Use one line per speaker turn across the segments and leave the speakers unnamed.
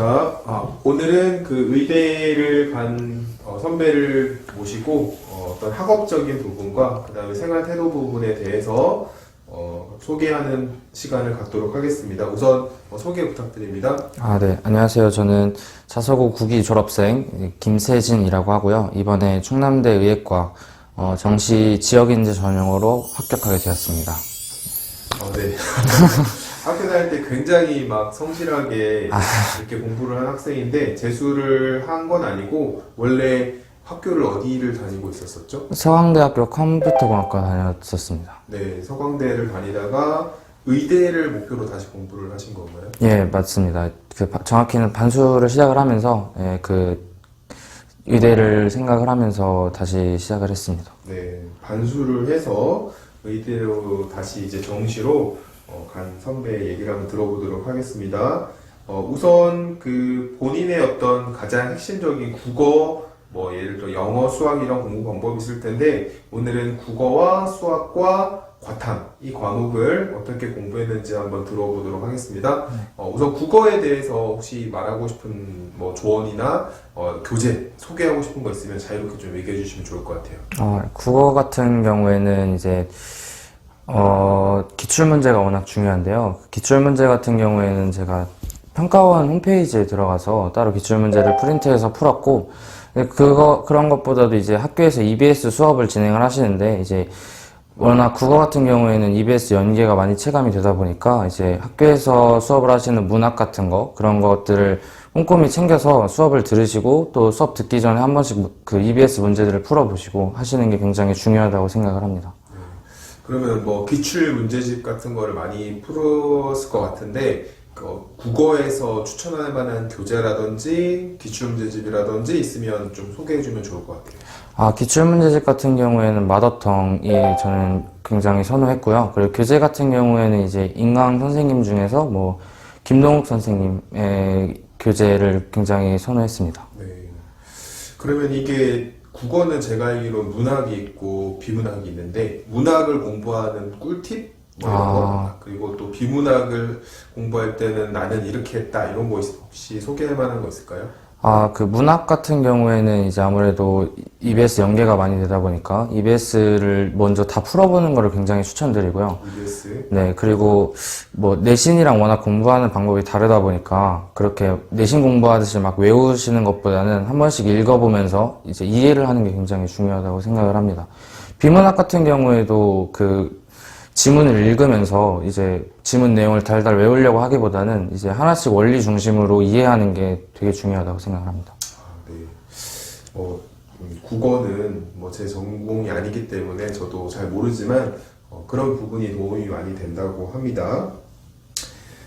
자, 오늘은 그 의대를 간 선배를 모시고 어떤 학업적인 부분과 그 다음에 생활 태도 부분에 대해서 소개하는 시간을 갖도록 하겠습니다. 우선 소개 부탁드립니다.
네. 안녕하세요. 저는 자서고 9기 졸업생 김세진이라고 하고요. 이번에 충남대 의예과 정시 지역인재 전형으로 합격하게 되었습니다.
네. 학교 다닐 때 굉장히 막 성실하게 이렇게 공부를 한 학생인데 재수를 한 건 아니고 원래 학교를 어디를 다니고 있었었죠?
서강대학교 컴퓨터공학과 다녔었습니다.
네, 서강대를 다니다가 의대를 목표로 다시 공부를 하신 건가요?
예, 맞습니다. 정확히는 반수를 시작을 하면서 의대를 생각을 하면서 다시 시작을 했습니다.
네, 반수를 해서 의대로 다시 이제 정시로 간 선배 얘기를 한번 들어보도록 하겠습니다. 우선 그 본인의 어떤 가장 핵심적인 국어, 예를 들어 영어, 수학 이런 공부 방법이 있을 텐데 오늘은 국어와 수학과 과탐 이 과목을 어떻게 공부했는지 한번 들어보도록 하겠습니다. 우선 국어에 대해서 혹시 말하고 싶은 조언이나 교재 소개하고 싶은 거 있으면 자유롭게 좀 얘기해 주시면 좋을 것 같아요.
국어 같은 경우에는 이제 기출문제가 워낙 중요한데요. 기출문제 같은 경우에는 제가 평가원 홈페이지에 들어가서 따로 기출문제를 프린트해서 풀었고, 그런 것보다도 이제 학교에서 EBS 수업을 진행을 하시는데, 이제 워낙 국어 같은 경우에는 EBS 연계가 많이 체감이 되다 보니까, 이제 학교에서 수업을 하시는 문학 같은 그런 것들을 꼼꼼히 챙겨서 수업을 들으시고, 또 수업 듣기 전에 한 번씩 그 EBS 문제들을 풀어보시고 하시는 게 굉장히 중요하다고 생각을 합니다.
그러면 기출 문제집 같은 거를 많이 풀었을 것 같은데 국어에서 추천할 만한 교재라든지 기출 문제집이라든지 있으면 좀 소개해 주면 좋을 것 같아요.
기출 문제집 같은 경우에는 마더텅이 저는 굉장히 선호했고요. 그리고 교재 같은 경우에는 이제 인강 선생님 중에서 김동욱 선생님의 교재를 굉장히 선호했습니다.
네. 그러면 이게 국어는 제가 알기로 문학이 있고 비문학이 있는데 문학을 공부하는 꿀팁? 이런 거? 그리고 또 비문학을 공부할 때는 나는 이렇게 했다 이런 거 혹시 소개할 만한 거 있을까요?
그 문학 같은 경우에는 이제 아무래도 EBS 연계가 많이 되다 보니까 EBS를 먼저 다 풀어보는 거를 굉장히 추천드리고요.
EBS?
네, 그리고 내신이랑 워낙 공부하는 방법이 다르다 보니까 그렇게 내신 공부하듯이 막 외우시는 것보다는 한 번씩 읽어보면서 이제 이해를 하는 게 굉장히 중요하다고 생각을 합니다. 비문학 같은 경우에도 그 지문을 읽으면서 이제 지문 내용을 달달 외우려고 하기보다는 이제 하나씩 원리 중심으로 이해하는 게 되게 중요하다고 생각을 합니다.
네. 국어는 제 전공이 아니기 때문에 저도 잘 모르지만 그런 부분이 도움이 많이 된다고 합니다.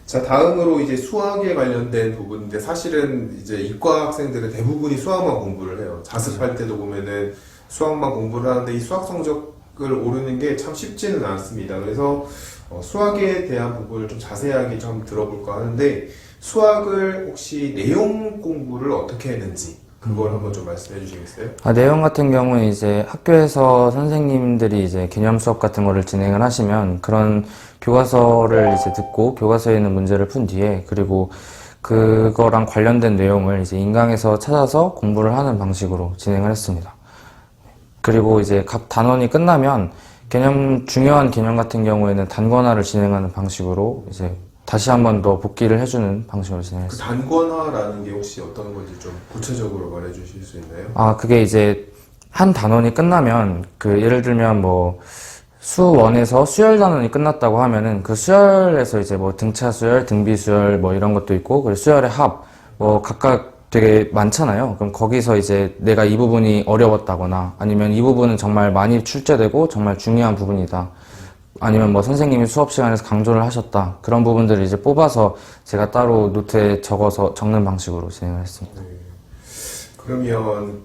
자, 다음으로 이제 수학에 관련된 부분인데 사실은 이제 이과 학생들은 대부분이 수학만 공부를 해요. 자습할 때도 보면은 수학만 공부를 하는데 이 수학 성적을 오르는 게 참 쉽지는 않습니다. 그래서 수학에 대한 부분을 좀 자세하게 좀 들어볼까 하는데 수학을 혹시 내용 공부를 어떻게 했는지 그걸 한번 좀 말씀해 주시겠어요?
내용 같은 경우는 이제 학교에서 선생님들이 이제 개념 수업 같은 거를 진행을 하시면 그런 교과서를 이제 듣고 교과서에 있는 문제를 푼 뒤에 그리고 그거랑 관련된 내용을 이제 인강에서 찾아서 공부를 하는 방식으로 진행을 했습니다. 그리고 이제 각 단원이 끝나면 중요한 개념 같은 경우에는 단권화를 진행하는 방식으로 이제 다시 한 번 더 복기를 해주는 방식으로 진행했습니다.
그 단권화라는 게 혹시 어떤 건지 좀 구체적으로 말해 주실 수 있나요?
그게 이제 한 단원이 끝나면 예를 들면 수1에서 수열 단원이 끝났다고 하면은 그 수열에서 이제 등차 수열, 등비 수열 이런 것도 있고 그리고 수열의 합 각각 되게 많잖아요. 그럼 거기서 이제 내가 이 부분이 어려웠다거나 아니면 이 부분은 정말 많이 출제되고 정말 중요한 부분이다. 아니면 선생님이 수업 시간에서 강조를 하셨다. 그런 부분들을 이제 뽑아서 제가 따로 노트에 적어서 적는 방식으로 진행을 했습니다.
네. 그러면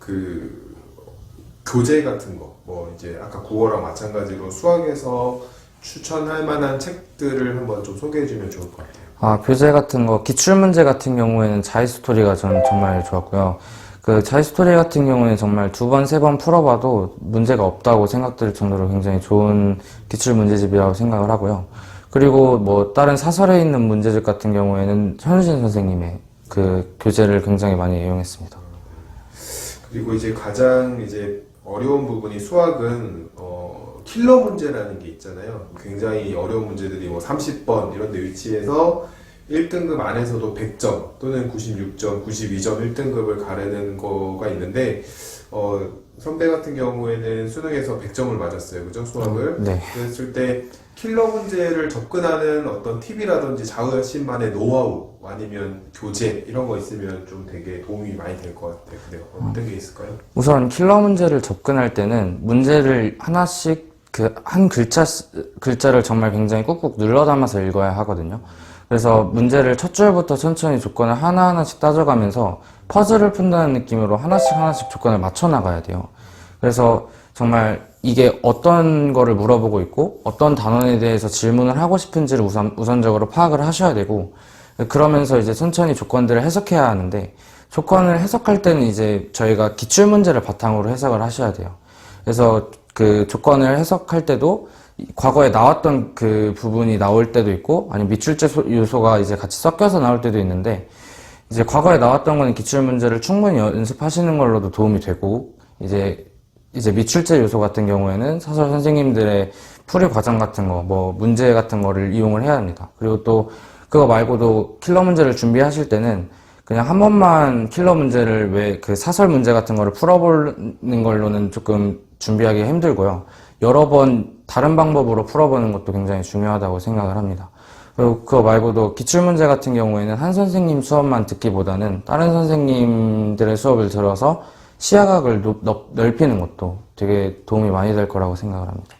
교재 같은 거, 이제 아까 국어랑 마찬가지로 수학에서 추천할 만한 책들을 한번 좀 소개해 주면 좋을 것 같아요.
교재 같은 거, 기출문제 같은 경우에는 자이스토리가 저는 정말 좋았고요. 그 자이스토리 같은 경우는 정말 2번, 3번 풀어봐도 문제가 없다고 생각될 정도로 굉장히 좋은 기출문제집이라고 생각을 하고요. 그리고 다른 사설에 있는 문제집 같은 경우에는 현우진 선생님의 그 교재를 굉장히 많이 이용했습니다.
그리고 이제 가장 이제 어려운 부분이 수학은 킬러 문제라는 게 있잖아요. 굉장히 어려운 문제들이 뭐 30번 이런 데 위치해서 1등급 안에서도 100점 또는 96점, 92점 1등급을 가르는 거가 있는데 선배 같은 경우에는 수능에서 100점을 맞았어요. 그죠? 수학을.
네.
그랬을 때 킬러 문제를 접근하는 어떤 팁이라든지 자신만의 노하우 아니면 교재 이런 거 있으면 좀 되게 도움이 많이 될 것 같아요. 근데 어떤 게 있을까요?
우선 킬러 문제를 접근할 때는 문제를 하나씩 그 한 글자를 정말 굉장히 꾹꾹 눌러 담아서 읽어야 하거든요. 그래서 문제를 첫 줄부터 천천히 조건을 하나하나씩 따져가면서 퍼즐을 푼다는 느낌으로 하나씩 조건을 맞춰 나가야 돼요. 그래서 정말 이게 어떤 거를 물어보고 있고 어떤 단원에 대해서 질문을 하고 싶은지를 우선적으로 파악을 하셔야 되고, 그러면서 이제 천천히 조건들을 해석해야 하는데, 조건을 해석할 때는 이제 저희가 기출문제를 바탕으로 해석을 하셔야 돼요. 그래서 그 조건을 해석할 때도 과거에 나왔던 그 부분이 나올 때도 있고, 아니면 미출제 요소가 이제 같이 섞여서 나올 때도 있는데, 이제 과거에 나왔던 거는 기출문제를 충분히 연습하시는 걸로도 도움이 되고, 이제 미출제 요소 같은 경우에는 사설 선생님들의 풀이 과정 같은 거, 뭐 문제 같은 거를 이용을 해야 합니다. 그리고 또 그거 말고도 킬러 문제를 준비하실 때는 그냥 한 번만 킬러 문제를 왜 그 사설 문제 같은 거를 풀어보는 걸로는 조금 준비하기 힘들고요. 여러 번 다른 방법으로 풀어보는 것도 굉장히 중요하다고 생각을 합니다. 그리고 그거 말고도 기출문제 같은 경우에는 한 선생님 수업만 듣기보다는 다른 선생님들의 수업을 들어서 시야각을 넓히는 것도 되게 도움이 많이 될 거라고 생각을 합니다.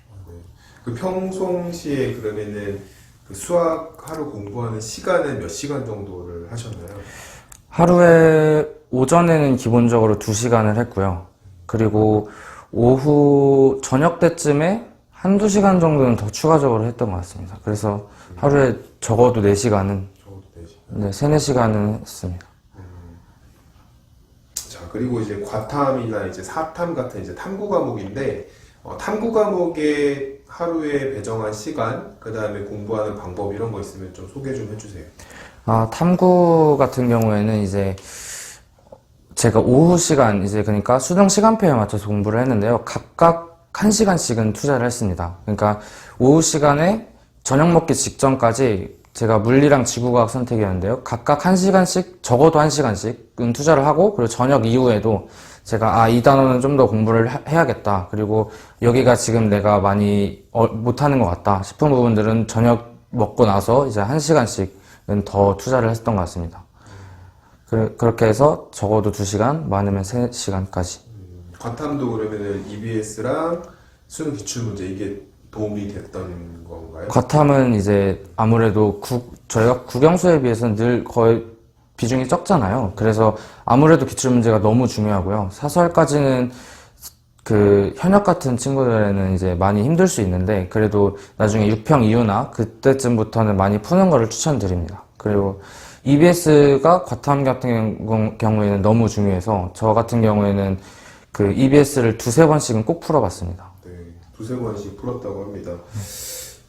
그 평상시에 그러면은 그 수학 하루 공부하는 시간은 몇 시간 정도를 하셨나요?
하루에 오전에는 기본적으로 2시간을 했고요. 그리고 오후 저녁 때쯤에 한두 시간 정도는 더 추가적으로 했던 것 같습니다. 그래서 하루에 적어도 4시간은,
적어도 4시간.
네, 3-4시간은 했습니다.
자, 그리고 이제 과탐이나 이제 사탐 같은 이제 탐구 과목인데, 탐구 과목에 하루에 배정한 시간, 그 다음에 공부하는 방법 이런 거 있으면 좀 소개 좀 해주세요.
탐구 같은 경우에는 이제 제가 오후 시간, 이제 그러니까 수능 시간표에 맞춰서 공부를 했는데요. 각각 1시간씩은 투자를 했습니다. 그러니까 오후 시간에 저녁 먹기 직전까지 제가 물리랑 지구과학 선택이었는데요. 각각 1시간씩, 적어도 1시간씩은 투자를 하고, 그리고 저녁 이후에도 제가, 이 단어는 좀 더 공부를 해야겠다. 그리고 여기가 지금 내가 많이 못하는 것 같다 싶은 부분들은 저녁 먹고 나서 이제 1시간씩은 더 투자를 했던 것 같습니다. 그렇게 해서 적어도 2시간, 많으면 3시간까지.
과탐도 그러면은 EBS랑 수능 기출문제 이게 도움이 됐던 건가요?
과탐은 이제 아무래도 저희가 국영수에 비해서는 늘 거의 비중이 적잖아요. 그래서 아무래도 기출문제가 너무 중요하고요. 사설까지는 그 현역 같은 친구들에는 이제 많이 힘들 수 있는데, 그래도 나중에 6평 이후나 그때쯤부터는 많이 푸는 거를 추천드립니다. 그리고 EBS가 과탐 같은 경우에는 너무 중요해서 저 같은 경우에는 그 EBS를 2-3번씩은 꼭 풀어봤습니다.
네, 2-3번씩 풀었다고 합니다.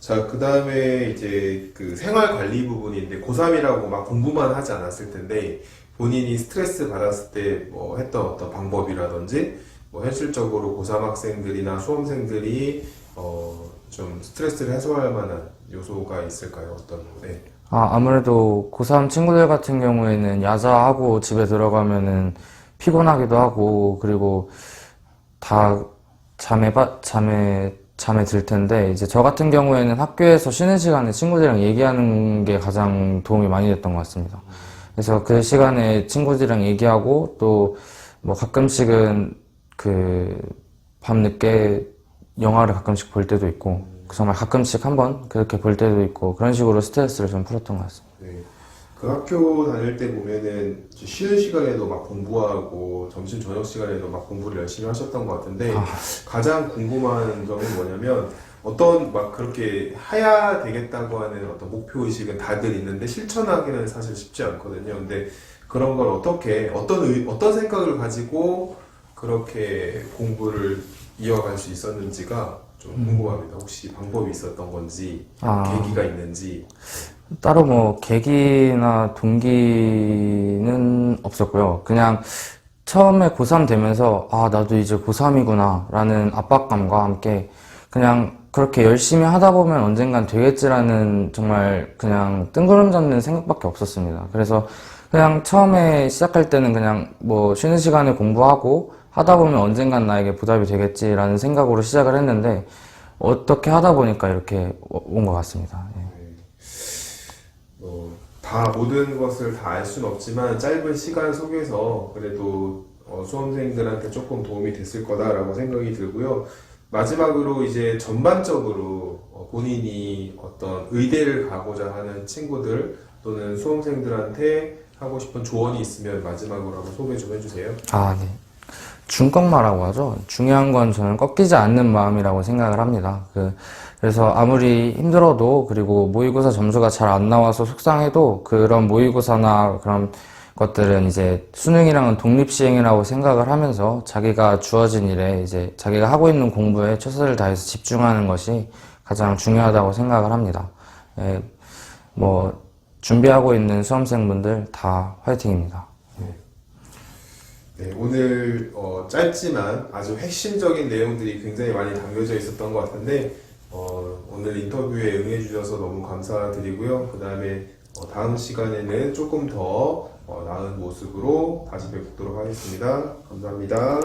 자, 그 다음에 이제 그 생활 관리 부분인데, 고3이라고 막 공부만 하지 않았을 텐데, 본인이 스트레스 받았을 때 뭐 했던 어떤 방법이라든지, 뭐 현실적으로 고3 학생들이나 수험생들이 좀 스트레스를 해소할 만한 요소가 있을까요? 어떤, 네.
아무래도 고3 친구들 같은 경우에는 야자하고 집에 들어가면은 피곤하기도 하고, 그리고 다 잠에 들 텐데, 이제 저 같은 경우에는 학교에서 쉬는 시간에 친구들이랑 얘기하는 게 가장 도움이 많이 됐던 것 같습니다. 그래서 그 시간에 친구들이랑 얘기하고, 또 뭐 가끔씩은 그 밤늦게 영화를 가끔씩 볼 때도 있고, 정말 가끔씩 한번 그렇게 볼 때도 있고, 그런 식으로 스트레스를 좀 풀었던 것 같습니다.
네. 그 학교 다닐 때 보면은 쉬는 시간에도 막 공부하고 점심 저녁 시간에도 막 공부를 열심히 하셨던 것 같은데, 가장 궁금한 점은 뭐냐면 어떤 막 그렇게 해야 되겠다고 하는 어떤 목표 의식은 다들 있는데 실천하기는 사실 쉽지 않거든요. 근데 그런 걸 어떻게 어떤 생각을 가지고 그렇게 공부를 이어갈 수 있었는지가 좀 궁금합니다. 혹시 방법이 있었던 건지 계기가 있는지.
따로 뭐 계기나 동기는 없었고요. 그냥 처음에 고3 되면서 아, 나도 이제 고3이구나 라는 압박감과 함께 그냥 그렇게 열심히 하다 보면 언젠간 되겠지라는 정말 그냥 뜬구름 잡는 생각밖에 없었습니다. 그래서 그냥 처음에 시작할 때는 그냥 뭐 쉬는 시간에 공부하고 하다 보면 언젠간 나에게 보답이 되겠지라는 생각으로 시작을 했는데 어떻게 하다 보니까 이렇게 온 것 같습니다. 예.
다 모든 것을 다 알 수는 없지만 짧은 시간 속에서 그래도 수험생들한테 조금 도움이 됐을 거다라고 생각이 들고요. 마지막으로 이제 전반적으로 본인이 어떤 의대를 가고자 하는 친구들 또는 수험생들한테 하고 싶은 조언이 있으면 마지막으로 한번 소개 좀 해주세요.
아, 네. 중꺾마라고 하죠. 중요한 건 저는 꺾이지 않는 마음이라고 생각을 합니다. 그래서 아무리 힘들어도 그리고 모의고사 점수가 잘 안 나와서 속상해도 그런 모의고사나 그런 것들은 이제 수능이랑은 독립시행이라고 생각을 하면서 자기가 주어진 일에 이제 자기가 하고 있는 공부에 최선을 다해서 집중하는 것이 가장 중요하다고 생각을 합니다. 예, 뭐 준비하고 있는 수험생분들 다 화이팅입니다.
네, 오늘 짧지만 아주 핵심적인 내용들이 굉장히 많이 담겨져 있었던 것 같은데 오늘 인터뷰에 응해주셔서 너무 감사드리고요. 그 다음에 다음 시간에는 조금 더 나은 모습으로 다시 뵙도록 하겠습니다. 감사합니다.